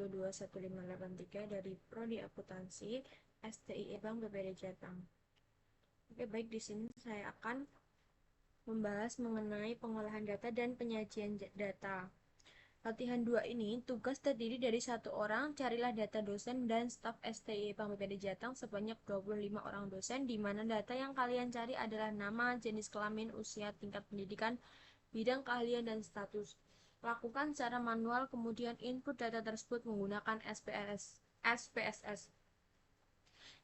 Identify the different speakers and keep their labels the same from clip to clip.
Speaker 1: 1021583 dari Prodi Akuntansi STIE Bank BPD Jateng. Oke, baik, di sini saya akan membahas mengenai pengolahan data dan penyajian data. Latihan 2 ini, tugas terdiri dari 1 orang, carilah data dosen dan staf STIE Bank BPD Jateng sebanyak 25 orang dosen, di mana data yang kalian cari adalah nama, jenis kelamin, usia, tingkat pendidikan, bidang keahlian, dan status. Lakukan secara manual, kemudian input data tersebut menggunakan SPSS.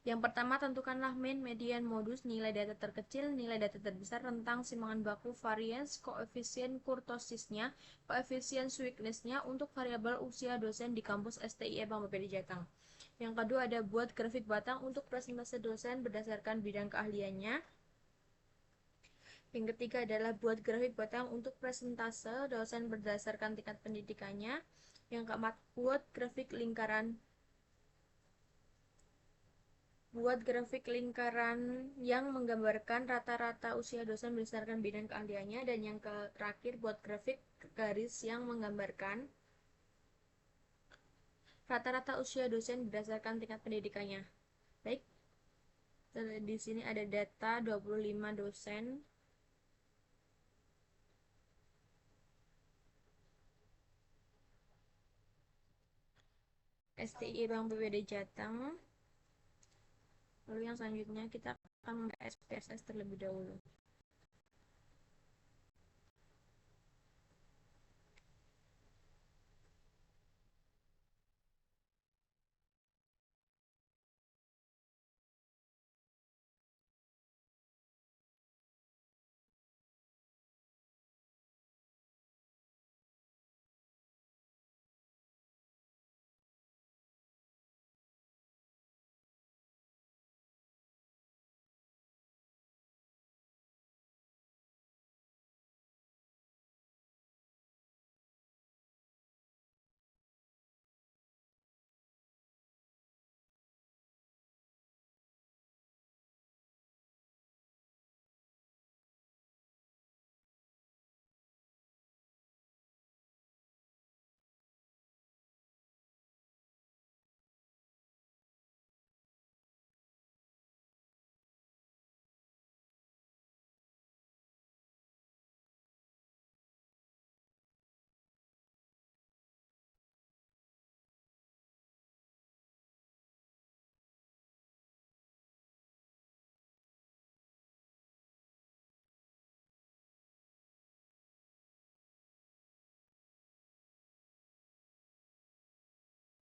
Speaker 1: Yang pertama, tentukanlah mean, median, modus, nilai data terkecil, nilai data terbesar, rentang simangan baku, variance, koefisien kurtosisnya, koefisien weakness-nya untuk variabel usia dosen di kampus STIE Bank BPD Jateng. Yang kedua, ada buat grafik batang untuk presentase dosen berdasarkan bidang keahliannya. Yang ketiga adalah buat grafik batang untuk presentase dosen berdasarkan tingkat pendidikannya. Yang keempat, buat grafik lingkaran yang menggambarkan rata-rata usia dosen berdasarkan bidang keahliannya. Dan yang terakhir, buat grafik garis yang menggambarkan rata-rata usia dosen berdasarkan tingkat pendidikannya. Baik, di sini ada data 25 dosen STIE Bank BPD Jateng. Lalu yang selanjutnya kita akan membahas SPSS terlebih dahulu.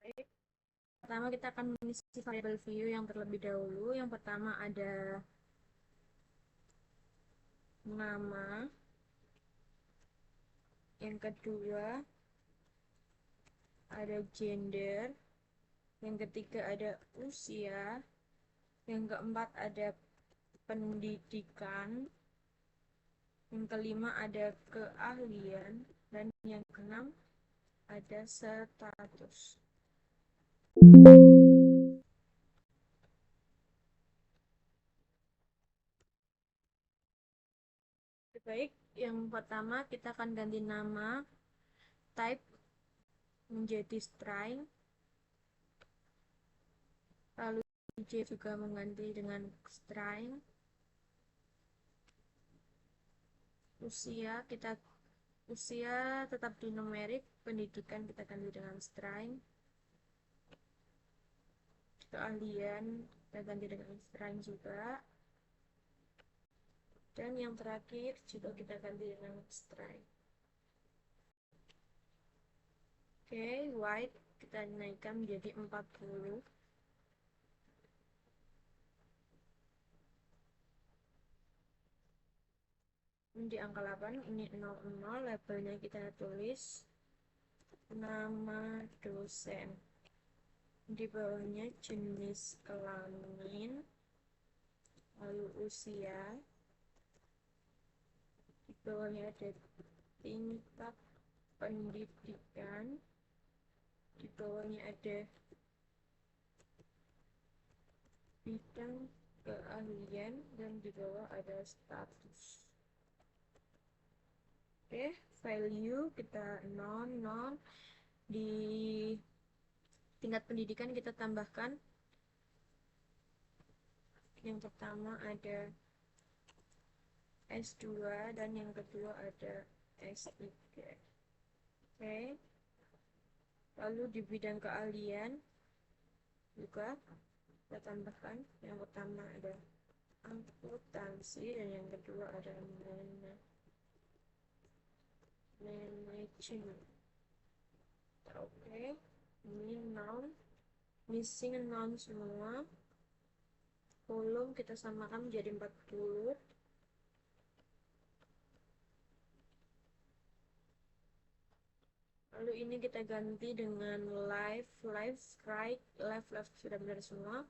Speaker 1: Baik, pertama kita akan mengisi variabel view yang terlebih dahulu. Yang pertama ada nama, yang kedua ada gender, yang ketiga ada usia, yang keempat ada pendidikan, yang kelima ada keahlian, dan yang keenam ada status. Baik, yang pertama kita akan ganti nama, type menjadi string, lalu J juga mengganti dengan string. Usia tetap di numerik, pendidikan kita ganti dengan string, keahlian kita ganti dengan string juga, dan yang terakhir juga kita ganti dengan string. Oke, weight kita naikkan menjadi 40. Di angka 8 ini 00, labelnya kita tulis nama dosen, di bawahnya jenis kelamin, lalu usia, di bawahnya ada tingkat pendidikan, di bawahnya ada bidang keahlian, dan di bawah ada status. Oke, value kita 00, di tingkat pendidikan kita tambahkan. Yang pertama ada S2 dan yang kedua ada S3. Oke. Lalu di bidang keahlian juga kita tambahkan. Yang pertama ada akuntansi dan yang kedua ada manajemen. Oke. Ini noun, missing noun semua. Kolom kita samakan menjadi 40. Lalu ini kita ganti dengan live, right, left sudah benar semua.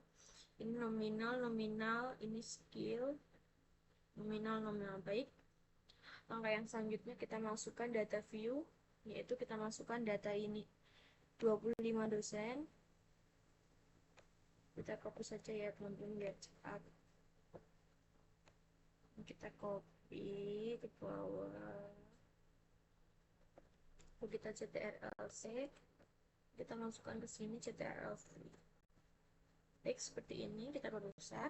Speaker 1: Ini nominal, ini skill, nominal baik. Langkah yang selanjutnya kita masukkan data view, yaitu kita masukkan data ini 25 dosen. Kita copy saja ya teman-teman biar cepat. Kita copy ke bawah. Lalu kita ctrl-c, kita masukkan ke sini ctrl-v. Baik, seperti ini kita perbesar.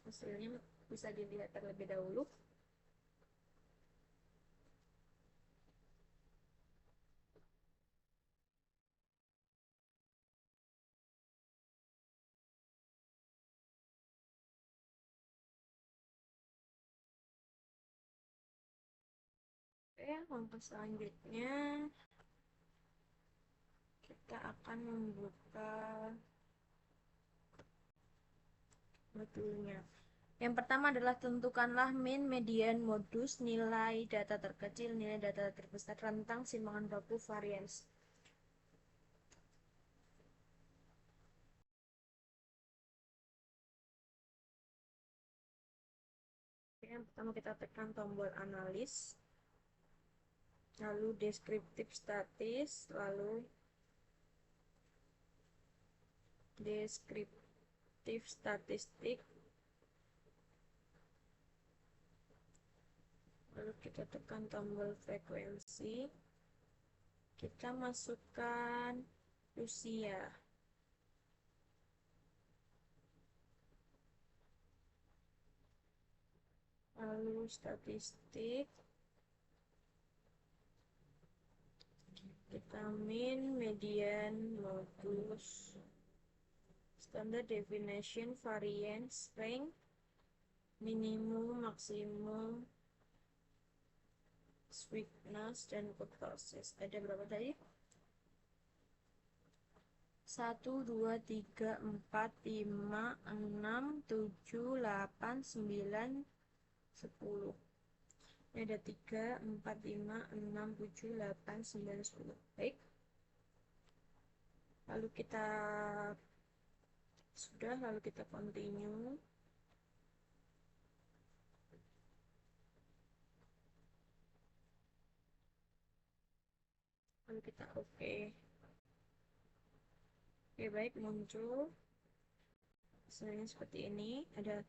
Speaker 1: Hasilnya bisa dilihat terlebih dahulu. Oke, langkah selanjutnya kita akan membuka modulnya. Yang pertama adalah tentukanlah min, median, modus, nilai data terkecil, nilai data terbesar, rentang, simpangan baku, varians. Yang pertama kita tekan tombol analis, lalu deskriptif statis, lalu deskriptif statistik, lalu kita tekan tombol frekuensi, kita masukkan usia, lalu statistik, kita min, median, modus, standard definition, variance, rank, minimum, maksimum, sweetness, dan kurtosis. Ada berapa tadi? 1, 2, 3, 4, 5, 6, 7, 8, 9, 10. Ini ada 3, 4, 5, 6, 7, 8, 9, 10. Baik. Lalu kita lalu kita continue. Lalu kita oke. Oke, baik, muncul hasilnya seperti ini. Ada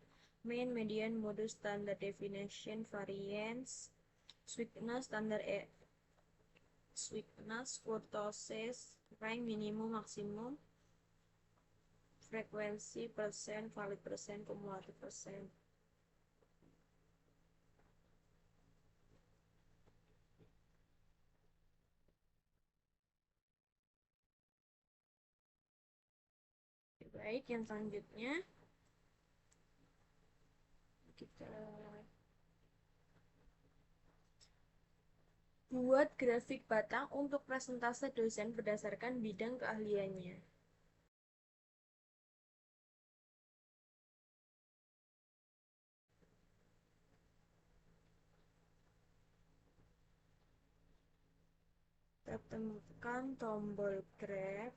Speaker 1: mean, median, modus, standard definition, variance, sweetness, sweetness, kurtosis, rank, minimum, maksimum, frekuensi, persen, valid persen, kumulatif persen. Baik, yang selanjutnya kita buat grafik batang untuk presentase dosen berdasarkan bidang keahliannya. Kita temukan tombol graph,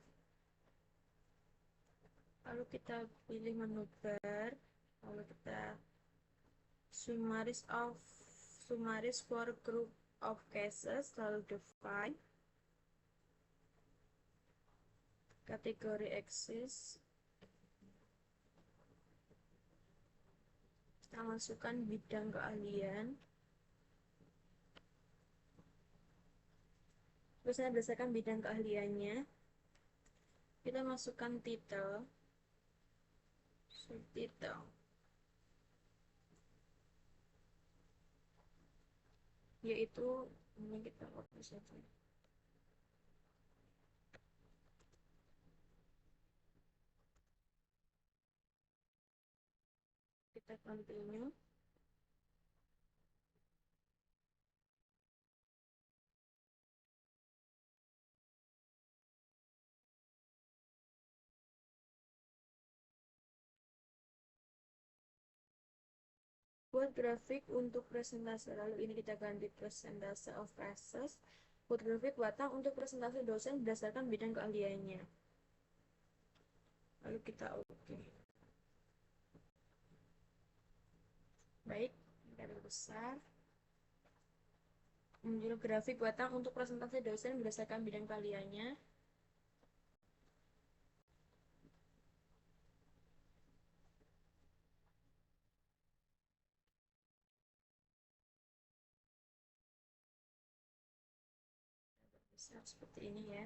Speaker 1: lalu kita pilih menu bar, lalu kita summaries for group of cases, lalu define kategori axis, kita masukkan bidang keahlian, terusnya berdasarkan bidang keahliannya Kita masukkan title, subtitle, yaitu ini kita copy saja. Kita continue. Buat grafik untuk presentasi, lalu ini kita ganti presentasi of classes. Buat grafik batang untuk presentasi dosen berdasarkan bidang keahliannya. Lalu kita oke. Baik, kita besar. Muncul grafik batang untuk presentasi dosen berdasarkan bidang keahliannya. Besar seperti ini ya.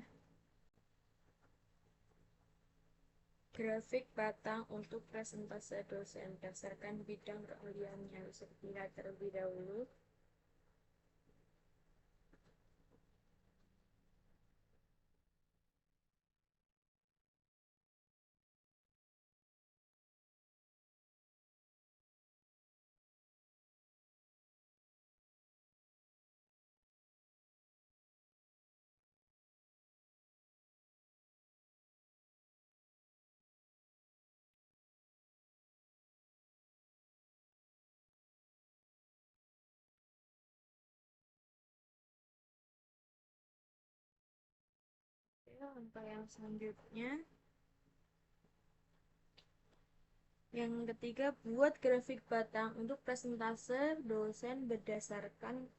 Speaker 1: Grafik batang untuk presentase dosen berdasarkan bidang keahliannya. Bisa dilihat terlebih dahulu. Oke, langkah yang selanjutnya. Yang ketiga, buat grafik batang untuk presentase dosen berdasarkan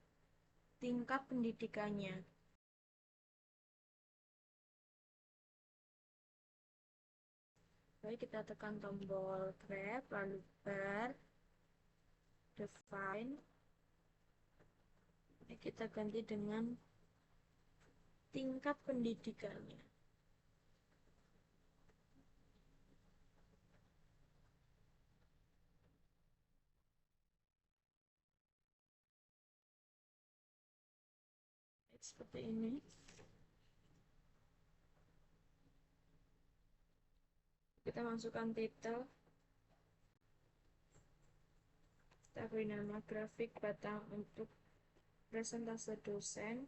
Speaker 1: tingkat pendidikannya. Baik, kita tekan tombol grab, lalu bar, define. Ini kita ganti dengan tingkat pendidikannya. Seperti ini. Kita masukkan titel. Kita beri nama grafik batang untuk presentase dosen.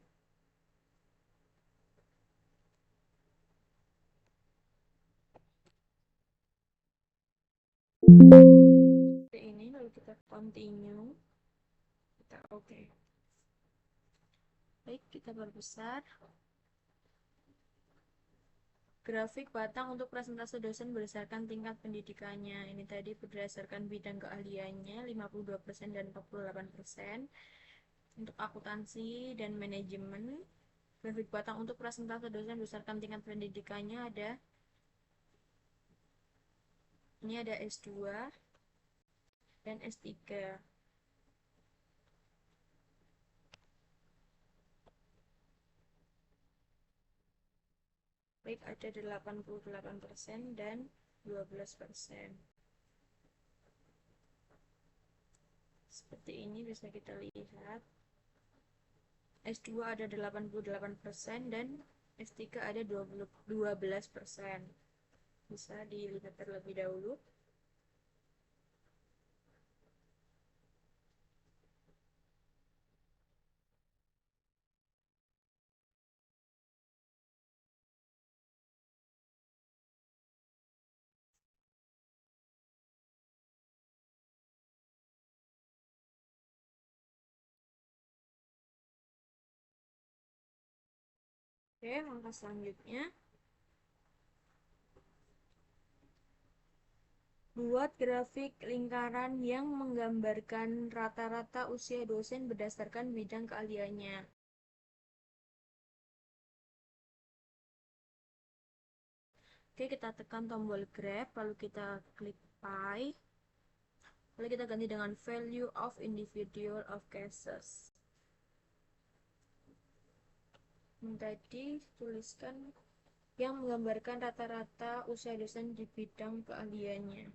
Speaker 1: Seperti ini, lalu kita continue. Kita oke. Baik, kita perbesar. Grafik batang untuk presentase dosen berdasarkan tingkat pendidikannya. Ini tadi berdasarkan bidang keahliannya 52% dan 48%. Untuk akuntansi dan manajemen, grafik batang untuk presentase dosen berdasarkan tingkat pendidikannya ada ini ada S2 dan S3. Baik, ada 88% dan 12%. Seperti ini bisa kita lihat. S2 ada 88% dan S3 ada 12%. Bisa dilihat terlebih dahulu. Oke, langkah selanjutnya. Buat grafik lingkaran yang menggambarkan rata-rata usia dosen berdasarkan bidang keahliannya. Oke, kita tekan tombol grab, lalu kita klik pie. Lalu kita ganti dengan value of individual of cases. Tadi tuliskan yang menggambarkan rata-rata usia dosen di bidang keahliannya.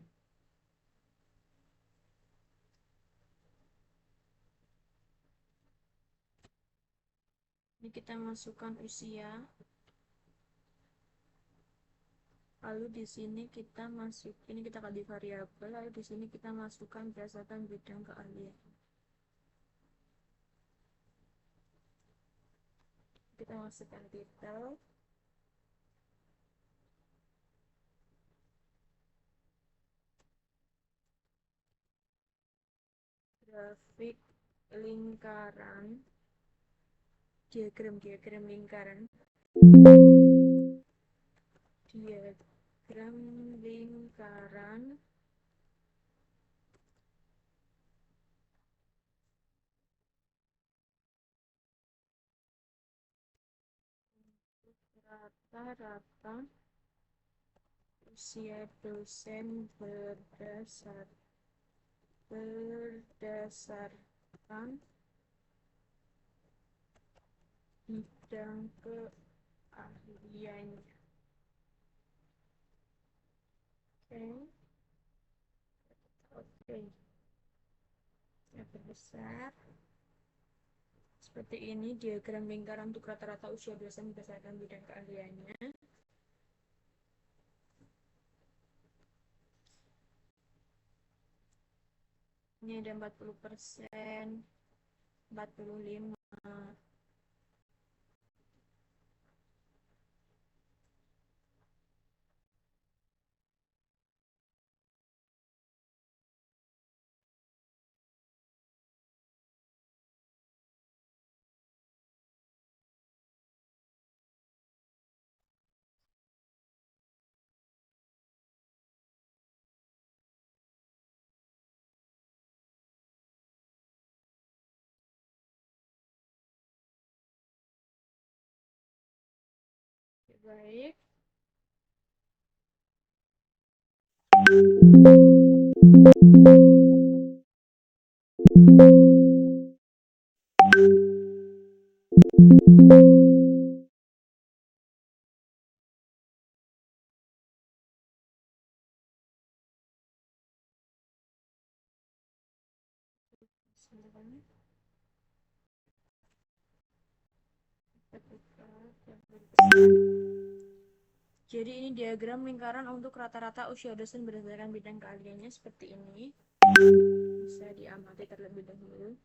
Speaker 1: Ini kita masukkan usia. Lalu di sini kita masukin, ini kita kasih variabel, lalu di sini kita masukkan berdasarkan bidang keahlian. Kita masukkan titel. Grafik lingkaran, diagram lingkaran, diagram lingkaran rata-rata usia dosen berdasarkan bidang keahliannya. Oke, ya besar. Seperti ini diagram lingkaran untuk rata-rata usia dosen berdasarkan bidang keahliannya. Ini ada 40%, 45%. Baik. Jadi ini diagram lingkaran untuk rata-rata usia dosen berdasarkan bidang keahliannya seperti ini. Bisa diamati terlebih dahulu.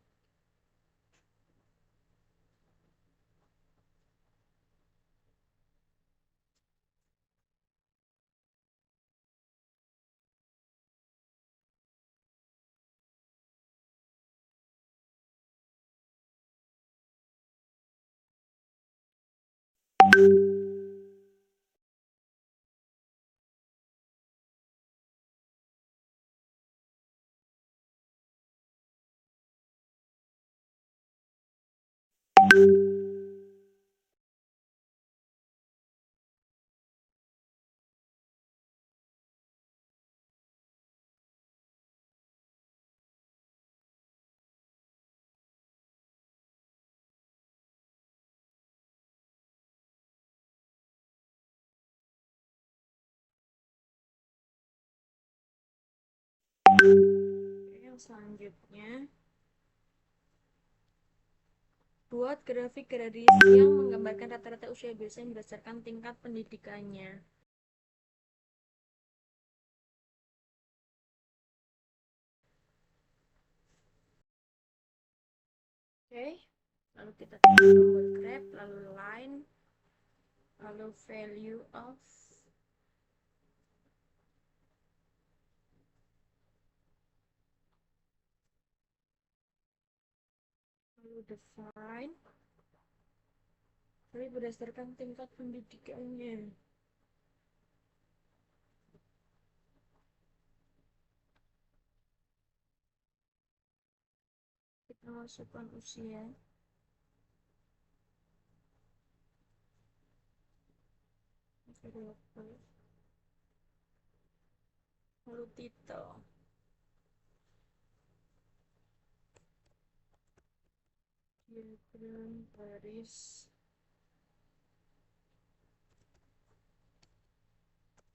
Speaker 1: Oke, yang selanjutnya buat grafik garis yang menggambarkan rata-rata usia dosen berdasarkan tingkat pendidikannya. Oke, lalu kita tekan tombol grab, lalu line, lalu value of, lalu define, lalu berdasarkan tingkat pendidikannya. Kita masukkan usia. Lalu titel. Diagram garis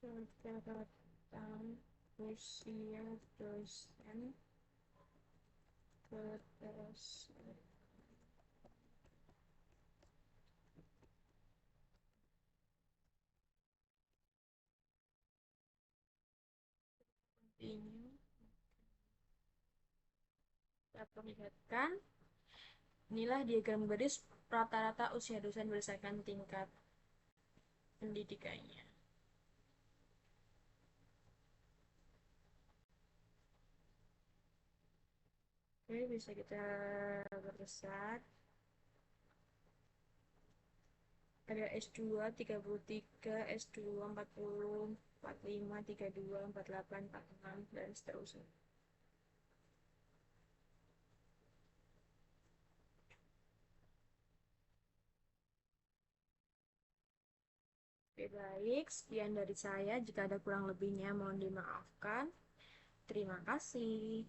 Speaker 1: Catatan usia dosen berdasarkan ini kita perlihatkan. Inilah diagram garis rata-rata usia dosen berdasarkan tingkat pendidikannya. Oke, bisa kita perbesar. Ada S2 33, S2 40, 45, 32, 48, 46, dan seterusnya. Oke, baik. Sekian dari saya. Jika ada kurang lebihnya, mohon dimaafkan. Terima kasih.